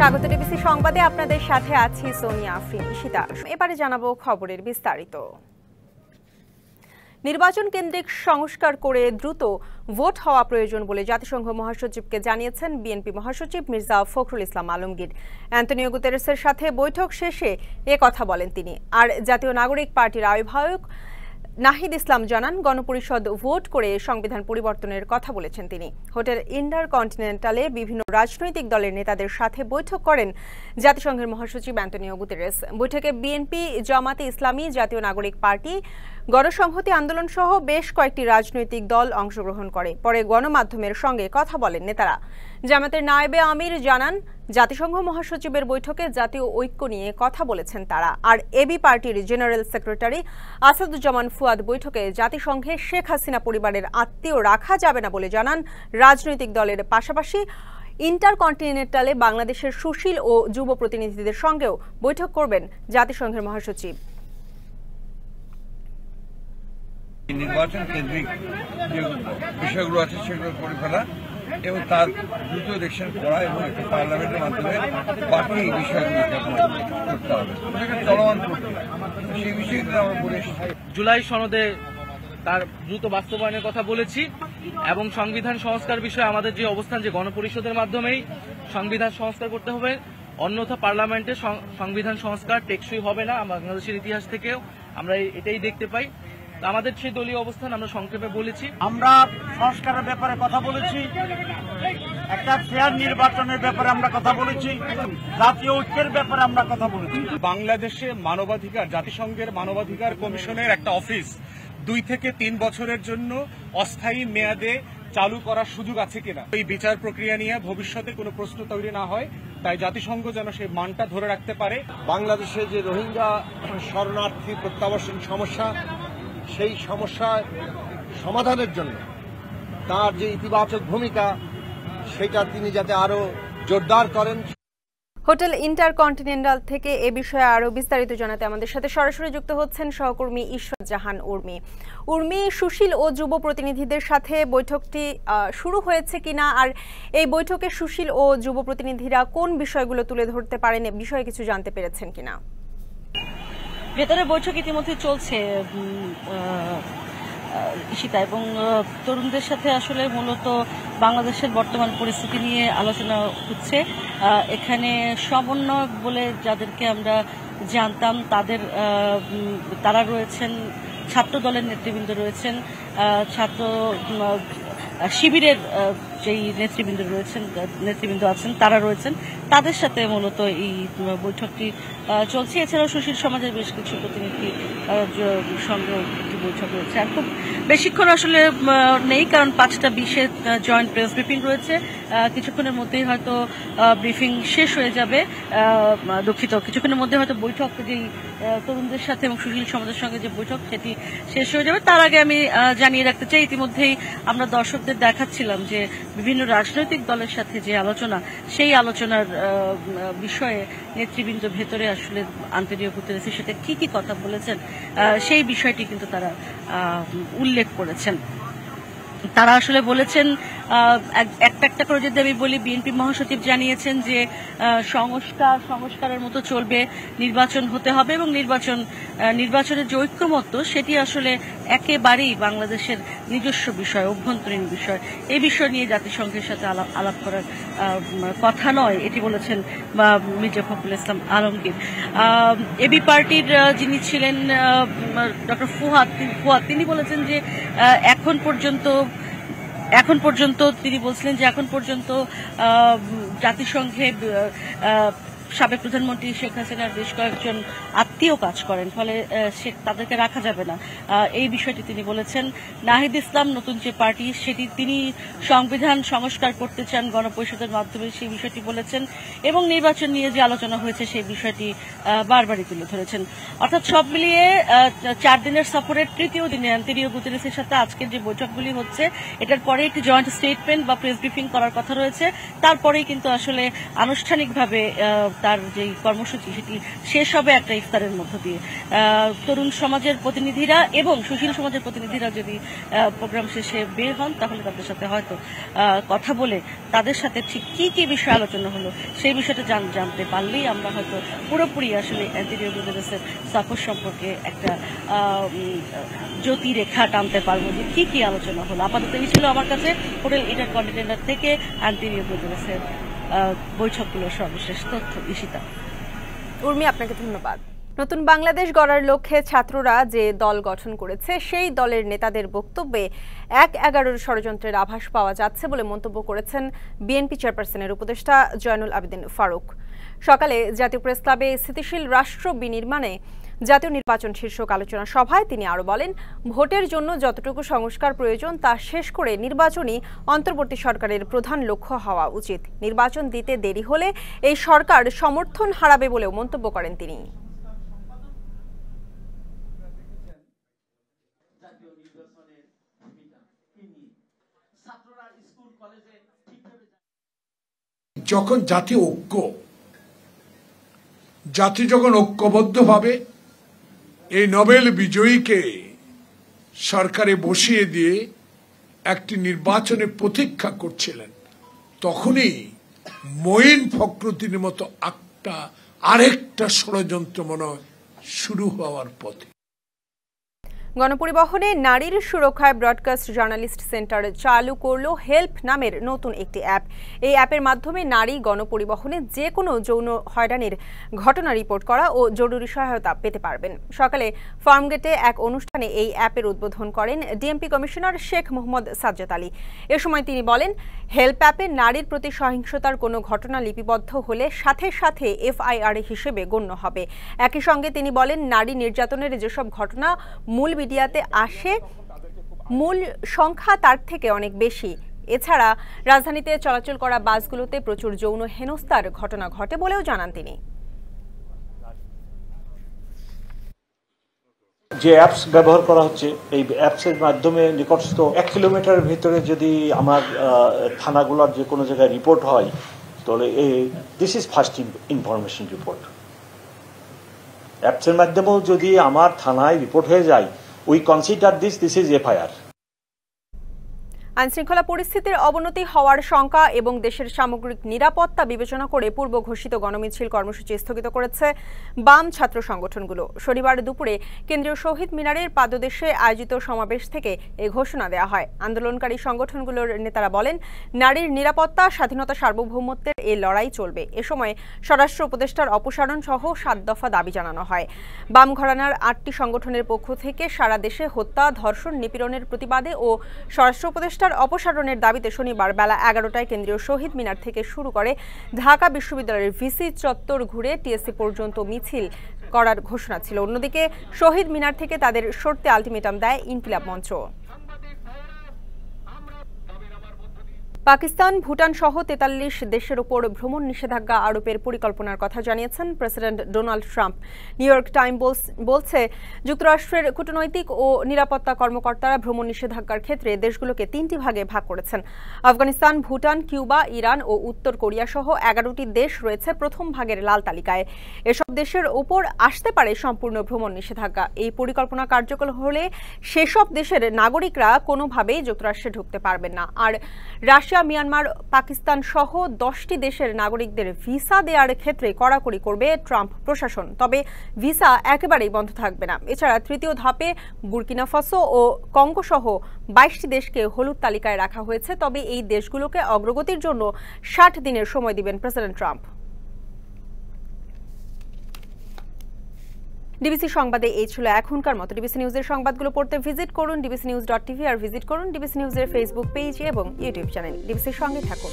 স্বাগত ডিবিসি সংবাদে আপনাদের সাথে আছি সোনিয়া আফরিন ঈশিতা। এবারে জানাবো খবরের বিস্তারিত। নির্বাচন কেন্দ্রিক সংস্কার করে দ্রুত ভোট হওয়া প্রয়োজন বলে জাতিসংঘ মহাসচিবকে জানিয়েছেন বিএনপি মহাসচিব মির্জা ফখরুল ইসলাম আলমগীর। অ্যান্টনিও গুতেরেসের সাথে বৈঠক শেষে কথা বলেন তিনি। আর জাতীয় নাগরিক পার্টির আহ্বায়ক নাহিদ ইসলাম জানান, গণপরিষদ ভোট করে সংবিধান পরিবর্তনের কথা বলেছেন তিনি। হোটেল ইন্টারকন্টিনেন্টালে বিভিন্ন রাজনৈতিক দলের নেতাদের সাথে বৈঠক করেন জাতিসংঘের মহাসচিব অ্যান্টনিও গুতেরেস। বৈঠকে বিএনপি, জামাতে ইসলামী, জাতীয় নাগরিক পার্টি, গণসংহতি আন্দোলন সহ বেশ কয়েকটি রাজনৈতিক দল অংশগ্রহণ করে। পরে গণমাধ্যমের সঙ্গে কথা বলেন নেতারা। জামাতের নায়েবে আমির জানান, জাতিসংঘ মহাসচিবের বৈঠকে জাতীয় ঐক্য নিয়ে কথা বলেছেন তারা। আর এবি পার্টির জেনারেল সেক্রেটারি আসাদুজ্জামান ফুয়াদ বৈঠকে জাতিসংঘে শেখ হাসিনা পরিবারের আত্মীয় রাখা যাবে না বলে জানান। রাজনৈতিক দলের পাশাপাশি ইন্টারকন্টিনেন্টালে বাংলাদেশের সুশীল ও যুব প্রতিনিধিদের সঙ্গেও বৈঠক করবেন জাতিসংঘের মহাসচিব। নির্বাচন কেন্দ্রিক যে বিষয়গুলো আছে সেগুলো করে ফেলা এবং তার দ্রুত ইলেকশন করা এবং একটা পার্লামেন্টের মাধ্যমে বাকি এই বিষয়গুলোকে করতে হবে। চলমান প্রক্রিয়া, সেই বিষয়গুলো আমরা বলে জুলাই সনদে তার দ্রুত বাস্তবায়নের কথা বলেছি এবং সংবিধান সংস্কার বিষয়ে আমাদের যে অবস্থান, যে গণপরিষদের মাধ্যমেই সংবিধান সংস্কার করতে হবে, অন্যথা পার্লামেন্টে সংবিধান সংস্কার টেকসই হবে না। বাংলাদেশের ইতিহাস থেকেও আমরা এটাই দেখতে পাই। আমাদের সেই দলীয় অবস্থান আমরা সংক্ষেপে বলেছি। আমরা সংস্কারের ব্যাপারে কথা বলেছি, একটা ফেয়ার নির্বাচনের ব্যাপারে আমরা কথা বলেছি, জাতীয় ঐক্যের ব্যাপারে আমরা কথা বলেছি। বাংলাদেশে মানবাধিকার, জাতিসংঘের মানবাধিকার কমিশনের একটা অফিস 2 থেকে 3 বছরের জন্য অস্থায়ী মেয়াদে চালু করার সুযোগ আছে কিনা, এই বিচার প্রক্রিয়া নিয়ে ভবিষ্যতে কোনো প্রশ্ন তৈরি না হয়, তাই জাতিসংঘ যেন সেই মানটা ধরে রাখতে পারে। বাংলাদেশে যে রোহিঙ্গা শরণার্থী প্রত্যাবাসন সমস্যা, সেই সমস্যা সমাধানের জন্য তার যে ইতিবাচক ভূমিকা, সেটা তিনি যাতে আরো জোরদার করেন। হোটেল ইন্টারকন্টিনেন্টাল থেকে এ বিষয়ে আরো বিস্তারিত জানাতে আমাদের সাথে সরাসরি যুক্ত হচ্ছেন সহকর্মী ইশরাত জাহান উর্মি। সুশীল ও যুব প্রতিনিধিদের সাথে বৈঠকটি শুরু হয়েছে কিনা, আর এই বৈঠকে সুশীল ও যুব প্রতিনিধিরা কোন বিষয়গুলো তুলে ধরতে পারেন, এ বিষয়ে কিছু জানতে পেরেছেন কিনা? ভেতরের বৈঠক ইতিমধ্যে চলছে ঈশিতা, এবং তরুণদের সাথে আসলে মূলত বাংলাদেশের বর্তমান পরিস্থিতি নিয়ে আলোচনা হচ্ছে। এখানে সমন্বয়ক বলে যাদেরকে আমরা জানতাম তারা রয়েছেন, ছাত্র দলের নেতৃবৃন্দ রয়েছেন, ছাত্র শিবিরের যেই নেতৃবৃন্দ আছেন তারা রয়েছেন, তাদের সাথে মূলত এই বৈঠকটি চলছে। এছাড়াও সুশীল সমাজের বেশ কিছু প্রতিনিধি সঙ্গে একটি বৈঠক রয়েছে। আর খুব বেশিক্ষণ আসলে নেই, কারণ 5:20-এ জয়েন্ট প্রেস ব্রিফিং রয়েছে। কিছুক্ষণের মধ্যেই হয়তো ব্রিফিং শেষ হয়ে যাবে। কিছুক্ষণের মধ্যে হয়তো বৈঠক, যেই তরুণদের সাথে এবং সুশীল সমাজের সঙ্গে যে বৈঠক, সেটি শেষ হয়ে যাবে। তার আগে আমি জানিয়ে রাখতে চাই, ইতিমধ্যেই আমরা দর্শকদের দেখাচ্ছিলাম যে বিভিন্ন রাজনৈতিক দলের সাথে যে আলোচনা, সেই আলোচনার বিষয়ে নেতৃবৃন্দ ভেতরে আসলে অ্যান্টনিও গুতেরেসের সাথে কি কথা বলেছেন, সেই বিষয়টি কিন্তু তারা উল্লেখ করেছেন। তারা আসলে বলেছেন, একটা করে যদি আমি বলি, বিএনপি মহাসচিব জানিয়েছেন যে সংস্কারের মতো চলবে, নির্বাচন হতে হবে এবং নির্বাচনের যে ঐক্যমত্য, সেটি আসলে একেবারেই বাংলাদেশের নিজস্ব বিষয়, অভ্যন্তরীণ বিষয়। এই বিষয় নিয়ে জাতিসংঘের সাথে আলাপ করার কথা নয়, এটি বলেছেন মির্জা ফখরুল ইসলাম আলমগীর। এবি পার্টির যিনি ছিলেন ডক্টর ফুয়াদ, তিনি বলেছেন যে এখন পর্যন্ত তিনি বলছিলেন যে এখন পর্যন্ত জাতিসংঘে সাবেক প্রধানমন্ত্রী শেখ হাসিনার বেশ কয়েকজন আত্মীয় কাজ করেন, ফলে তাদেরকে রাখা যাবে না, এই বিষয়টি তিনি বলেছেন। নাহিদ ইসলাম নতুন যে পার্টি, সেটি তিনি সংবিধান সংস্কার করতে চান গণপরিষদের মাধ্যমে, সেই বিষয়টি বলেছেন এবং নির্বাচন নিয়ে যে আলোচনা হয়েছে সেই বিষয়টি বারবারই তুলে ধরেছেন। অর্থাৎ সব মিলিয়ে 4 দিনের সফরের তৃতীয় দিনে অ্যান্টনিও গুতেরেসের সাথে আজকের যে বৈঠকগুলি হচ্ছে, এটার পরে একটি জয়েন্ট স্টেটমেন্ট বা প্রেস ব্রিফিং করার কথা রয়েছে। তারপরেই কিন্তু আসলে আনুষ্ঠানিকভাবে তার যে কর্মসূচি সেটি শেষ হবে একটা ইফতারের মধ্য দিয়ে। তরুণ সমাজের প্রতিনিধিরা এবং সুশীল সমাজের প্রতিনিধিরা যদি প্রোগ্রাম শেষে বের হন তাহলে তাদের সাথে হয়তো কথা বলে তাদের সাথে ঠিক কি কি বিষয় আলোচনা হলো সেই বিষয়টা জানতে পারলেই আমরা হয়তো পুরোপুরি আসলে অ্যান্টনিও গুতেরেসের সফর সম্পর্কে একটা জ্যোতিরেখা টানতে পারবো যে কি কি আলোচনা হলো। আপাতত এই ছিল আমার কাছে হোটেল ইন্টারকন্টিনেন্টাল থেকে অ্যান্টনিও গুতেরেসের বৈঠকগুলোর সর্বশেষ তথ্য। ঈশিতা। উর্মি, আপনাকে ধন্যবাদ। নতুন বাংলাদেশ গড়ার লক্ষ্যে ছাত্ররা যে দল গঠন করেছে সেই দলের নেতাদের বক্তব্যে ১/১১ ষড়যন্ত্রের আভাস পাওয়া যাচ্ছে বলে মন্তব্য করেছেন বিএনপি চেয়ারপারসনের উপদেষ্টা জয়নুল আবেদিন ফারুক। সকালে জাতীয় প্রেস ক্লাবে স্থিতিশীল রাষ্ট্র বিনির্মাণে জাতীয় নির্বাচন শীর্ষক আলোচনা সভায় তিনি আরও বলেন, ভোটের জন্য যতটুকু সংস্কার প্রয়োজন তা শেষ করে নির্বাচনই অন্তর্বর্তী সরকারের প্রধান লক্ষ্য হওয়া উচিত। নির্বাচন দিতে দেরি হলে এই সরকার সমর্থন হারাবে বলেও মন্তব্য করেন তিনি। যখন জাতীয় ঐক্য, জাতি যখন ঐক্যবদ্ধভাবে এই নোবেল বিজয়ীকে সরকারে বসিয়ে দিয়ে একটি নির্বাচনে প্রতীক্ষা করছিলেন, তখনই মঈন ফখরুদ্দিনের মতো আরেকটা ষড়যন্ত্র মনে হয় শুরু হওয়ার পথে। গণপরিবহনে নারীর সুরক্ষায় ব্রডকাস্ট জার্নালিস্ট সেন্টার চালু করল হেল্প নামের নতুন একটি অ্যাপ। এই অ্যাপের মাধ্যমে নারী গণপরিবহনে যে কোনো যৌন হয়রানির ঘটনা রিপোর্ট করা ও জরুরি সহায়তা পেতে পারবেন। সকালে ফার্মগেটে এক অনুষ্ঠানে এই অ্যাপের উদ্বোধন করেন ডিএমপি কমিশনার শেখ মোহাম্মদ সাজ্জাদ আলী। এ সময় তিনি বলেন, হেল্প অ্যাপে নারীর প্রতি সহিংসতার কোনো ঘটনা লিপিবদ্ধ হলে সাথে সাথে এফআইআর হিসেবে গণ্য হবে। একই সঙ্গে তিনি বলেন, নারী নির্যাতনের যেসব ঘটনা মূল মিডিয়াতে আসে, মূল সংখ্যা তার থেকে অনেক বেশি। এছাড়া রাজধানীতে চলাচল করা বাসগুলোতে প্রচুর যৌন হেনস্থার ঘটনা ঘটে বলেও জানান তিনি। যে অ্যাপস ব্যবহার করা হচ্ছে, এই অ্যাপসের মাধ্যমে নিকটস্থ 1 কিলোমিটারের ভিতরে যদি আমার থানাগুলোর যে কোনো জায়গায় রিপোর্ট হয়, তাহলে this is first information report. অ্যাপসের মাধ্যমেও যদি আমার থানায় রিপোর্ট হয়ে যায়, we consider this is FIR. আইনশৃঙ্খলা পরিস্থিতির অবনতি হওয়ার শঙ্কা এবং দেশের সামগ্রিক নিরাপত্তা বিবেচনা করে পূর্ব ঘোষিত গণমিছিল কর্মসূচি স্থগিত করেছে বাম ছাত্র সংগঠনগুলো। শনিবার দুপুরে কেন্দ্রীয় শহীদ মিনারের পাদদেশে আয়োজিত সমাবেশ থেকে এ ঘোষণা দেওয়া হয়। আন্দোলনকারী সংগঠনগুলোর নেতারা বলেন, নারীর নিরাপত্তা, স্বাধীনতা, সার্বভৌমত্বের এই লড়াই চলবে। এ সময় স্বরাষ্ট্র উপদেষ্টার অপসারণ সহ 7 দফা দাবি জানানো হয়। বাম ঘরানার 8টি সংগঠনের পক্ষ থেকে সারা দেশে হত্যা, ধর্ষণ, নিপীড়নের প্রতিবাদে ও স্বরাষ্ট্র উপদেষ্টা অপসারণের দাবিতে শনিবার বেলা 11টায় কেন্দ্রীয় শহীদ মিনার থেকে শুরু করে ঢাকা বিশ্ববিদ্যালয়ের ভিসি চত্বর ঘুরে টিএসসি পর্যন্ত মিছিল করার ঘোষণা ছিল। অন্যদিকে শহীদ মিনার থেকে তাদের সরতে আলটিমেটাম দেয় ইনকিলাব মঞ্চ। পাকিস্তান, ভুটান সহ 43 দেশের উপর ভ্রমণ নিষেধাজ্ঞা আরোপের পরিকল্পনার কথা জানিয়েছেন president Donald Trump. New York time বলছে, যুক্তরাষ্ট্রের কূটনৈতিক ও নিরাপত্তা কর্মকর্তারা ভ্রমণ নিষেধাজ্ঞার ক্ষেত্রে দেশগুলোকে 3টি ভাগে ভাগ করেছেন। আফগানিস্তান, ভুটান, কিউবা, ইরান ও উত্তর কোরিয়া সহ 11টি দেশ রয়েছে প্রথম ভাগের লাল তালিকায়। এসব দেশের উপর আসতে পারে সম্পূর্ণ ভ্রমণ নিষেধাজ্ঞা। এই পরিকল্পনা কার্যকর হলে সেসব দেশের নাগরিকরা কোনোভাবেই যুক্তরাষ্ট্রে ঢুকতে পারবেন না। আর রাশিয়া, মিয়ানমার, পাকিস্তান সহ 10টি দেশের নাগরিকদের ভিসা দেওয়ার ক্ষেত্রে কড়াকড়ি করবে ট্রাম্প প্রশাসন। তবে ভিসা একেবারেই বন্ধ থাকবে না। এছাড়া তৃতীয় ধাপে বুর্কিনা ফাসো ও কঙ্গো সহ 22টি দেশকে হলুদ তালিকায় রাখা হয়েছে। তবে এই দেশগুলোকে অগ্রগতির জন্য 60 দিনের সময় দিবেন প্রেসিডেন্ট ট্রাম্প। ডিবিসি সংবাদে এই ছিল এখনকার মতো। ডিবিসি নিউজের সংবাদগুলো পড়তে ভিজিট করুন dbcnews.tv আর ভিজিট করুন ডিবিসি নিউজের ফেসবুক পেজ এবং ইউটিউব চ্যানেল। ডিবিসির সঙ্গে থাকুন।